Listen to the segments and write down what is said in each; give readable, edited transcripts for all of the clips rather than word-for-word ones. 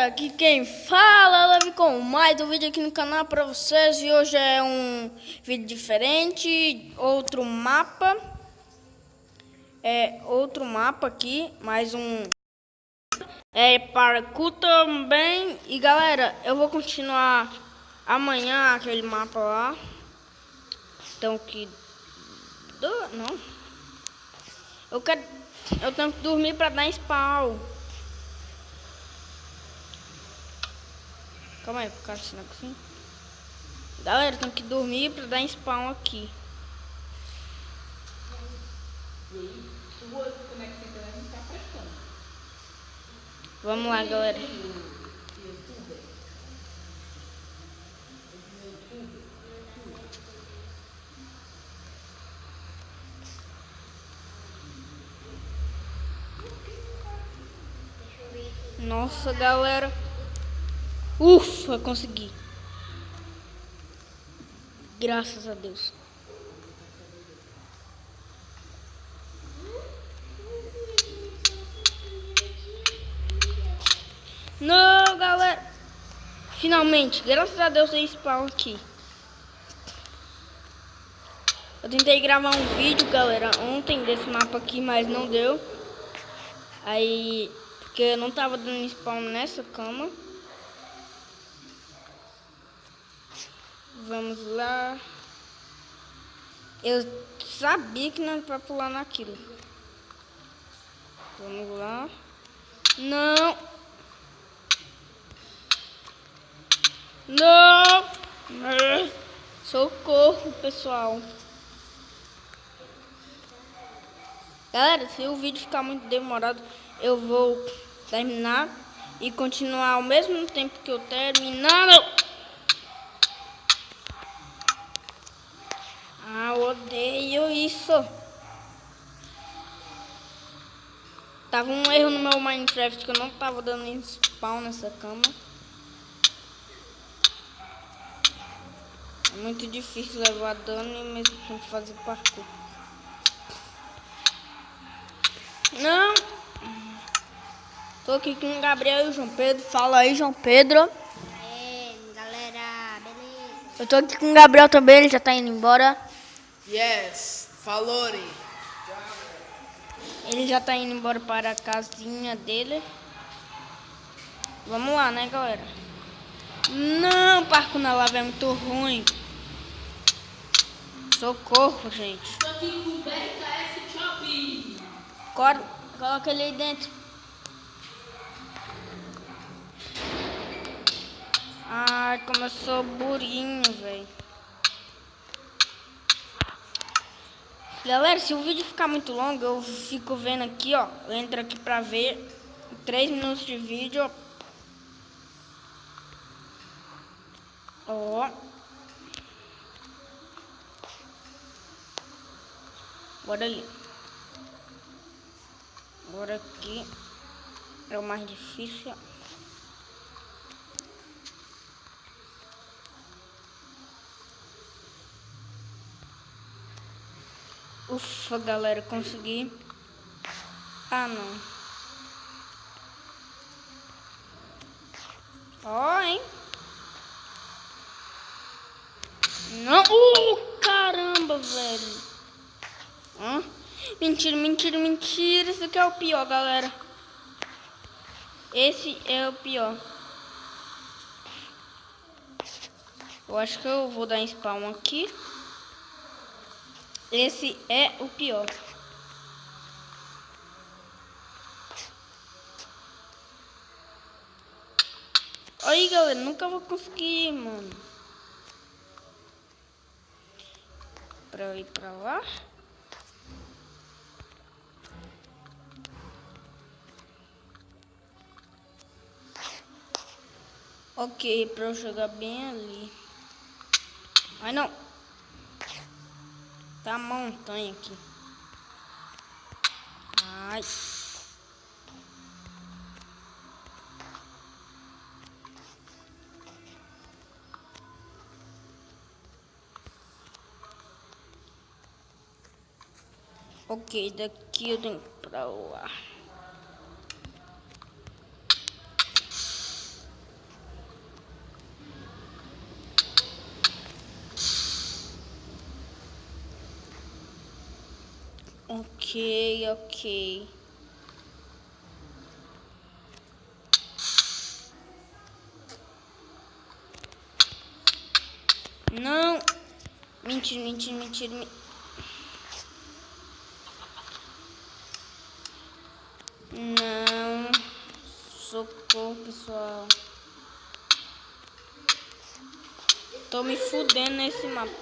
aqui quem fala, Levi com mais um vídeo aqui no canal pra vocês. E hoje é um vídeo diferente, outro mapa. Outro mapa aqui, mais um parkour também. E galera, eu vou continuar amanhã aquele mapa lá. Então que... Não. Eu tenho que dormir pra dar spawn. Calma aí, cara, assim. Galera, tem que dormir pra dar spawn aqui. Vamos lá, galera. Nossa, galera. Ufa, consegui. Graças a Deus. Não, galera. Finalmente, graças a Deus, tem spawn aqui. Eu tentei gravar um vídeo, galera, ontem desse mapa aqui, mas não deu. Aí, porque eu não tava dando spawn nessa cama. Vamos lá. Eu sabia que não era pra pular naquilo. Vamos lá. Não. Não. Socorro, pessoal. Galera, se o vídeo ficar muito demorado, eu vou terminar e continuar ao mesmo tempo que eu terminando. Ah, eu odeio isso. Tava um erro no meu Minecraft que eu não tava dando spawn nessa cama. É muito difícil levar dano e mesmo tempo fazer parkour. Não! Tô aqui com o Gabriel e o João Pedro. Fala aí, João Pedro. Galera, beleza? Eu tô aqui com o Gabriel também, ele já tá indo embora. Yes, falore. Ele já tá indo embora para a casinha dele. Vamos lá, né, galera? Não, parkour na lava é muito ruim. Socorro, gente. Tô aqui com o BKS Shopping. Coloca ele aí dentro. Ai, como eu sou burinho, velho. Galera, se o vídeo ficar muito longo, eu fico vendo aqui, ó. Eu entro aqui pra ver 3 minutos de vídeo. Ó. Bora ali. Bora aqui. É o mais difícil. Ufa, galera, consegui. Ah, não. Ó, hein? Não. Caramba, velho. Mentira, mentira, mentira. Esse aqui é o pior, galera. Esse é o pior. Eu acho que eu vou dar spawn aqui. Esse é o pior. Aí, galera, nunca vou conseguir, mano. Pra eu ir pra lá. Ok, pra eu jogar bem ali. Ai, não. Tá a montanha aqui. Ai. Ok, daqui eu tenho que ir pra lá. Ok. Não. Mentira. Não. Socorro, pessoal. Tô me fudendo nesse mapa.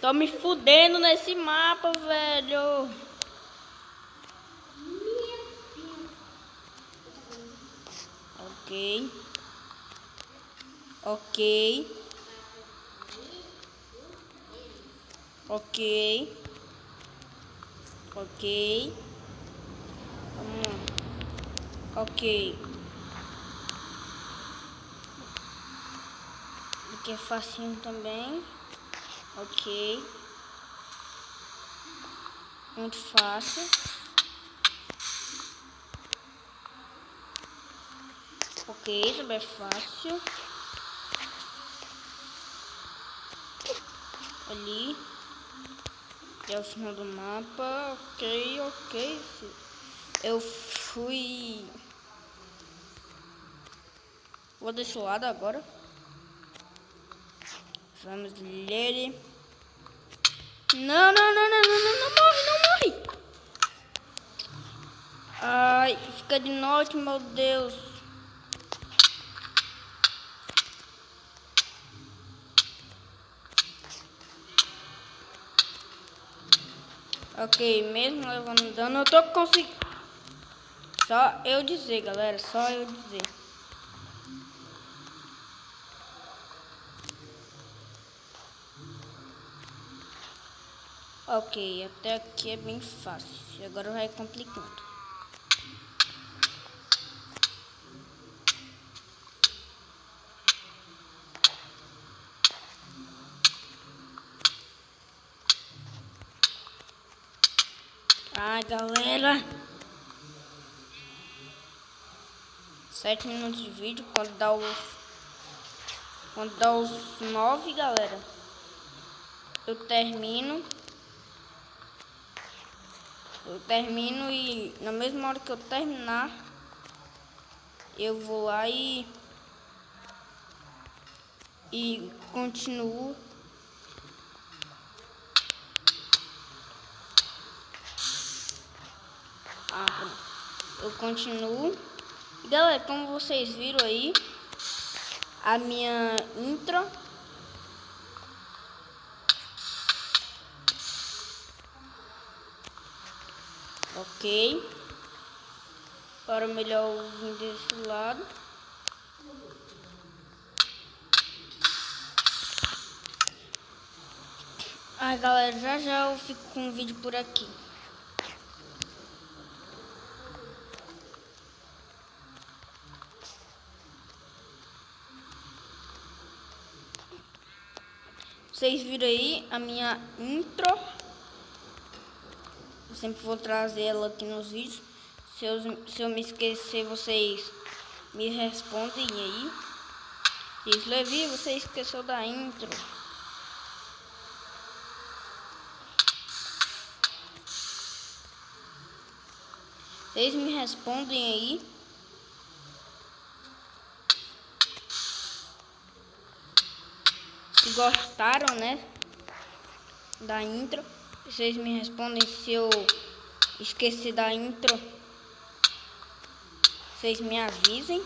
Tô me fudendo nesse mapa, velho. Ok. Vamos lá. Ok. Aqui é facinho também. Ok. Muito fácil. Ok, também é fácil. Ali. É o final do mapa. Ok. Eu fui... Vou desse lado agora. Vamos ler. Não morre. Ai, fica de noite, meu Deus. Ok, mesmo levando dano, eu tô conseguindo. Só eu dizer, galera, só eu dizer. Ok, até aqui é bem fácil. Agora vai complicando. Ai, galera. 7 minutos de vídeo. Quando dá os 9, galera, eu termino e na mesma hora que eu terminar, eu vou lá e continuo. Eu continuo. Galera, como vocês viram aí, a minha intro. Ok. Agora melhor eu vir desse lado. Ai, galera, já eu fico com o vídeo por aqui. Vocês viram aí a minha intro. Eu sempre vou trazer ela aqui nos vídeos. Se eu me esquecer, vocês me respondem aí. Diz, Levi, você esqueceu da intro. Vocês me respondem aí. Se gostaram, né? Da intro. Vocês me respondem se eu esquecer da intro. Vocês me avisem.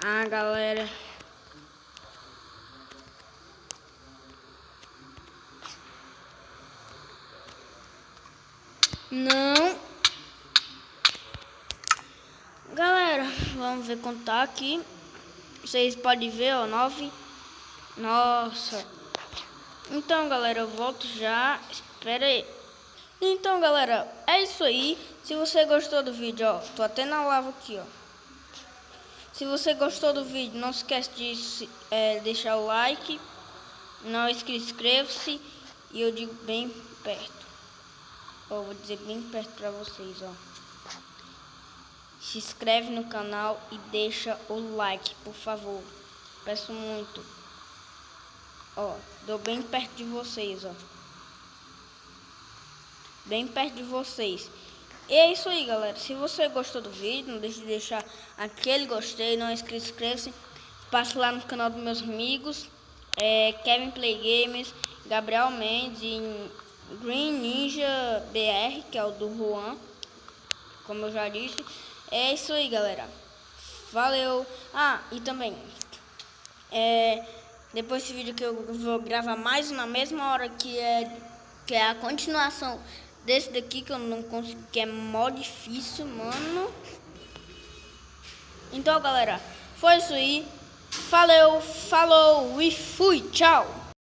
Ah, galera. Não. Galera, vamos ver quanto tá aqui. Vocês podem ver, ó, 9. Nossa. Então, galera, eu volto já. Espera aí. Então, galera, é isso aí. Se você gostou do vídeo, ó, tô até na lava aqui, ó. Se você gostou do vídeo, não se esquece de deixar o like. Não inscreva-se. E eu digo bem perto. Ó, vou dizer bem perto pra vocês, ó. Se inscreve no canal e deixa o like, por favor. Peço muito. Ó, dou bem perto de vocês, ó. Bem perto de vocês. E é isso aí, galera. Se você gostou do vídeo, não deixe de deixar aquele gostei. Não é inscrito, inscreva-se. Passe lá no canal dos meus amigos. Kevin Play Games, Gabriel Mendes e Green Ninja BR, que é o do Juan. Como eu já disse. É isso aí, galera. Valeu. Ah, e também depois desse vídeo que eu vou gravar mais na mesma hora, que é a continuação desse daqui, que eu não consigo, que é mó difícil, mano. Então, galera, foi isso aí. Valeu, falou e fui, tchau.